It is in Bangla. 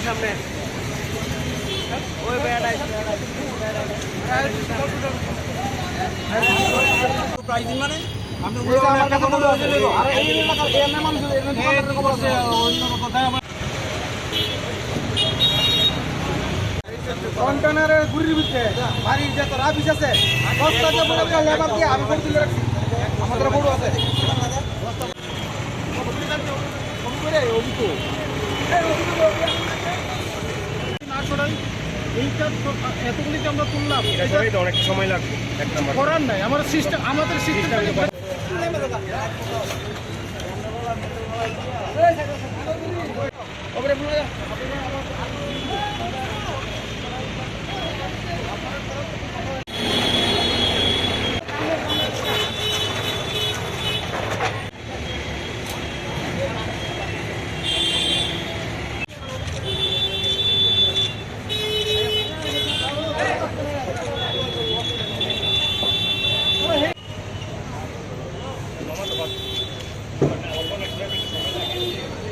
সামনে ওই প্রাইজিং মানে কন্টেনারের ঘুরির ভিতরে বাড়ির যে তোর অফিস আছে লেবার দিয়ে আমি করে তুলে রাখছি আমাদের বড় আছে এতগুলি যে আমরা তুললাম অনেক সময় লাগবে করার নাই আমাদের সিস্টেম আমাদের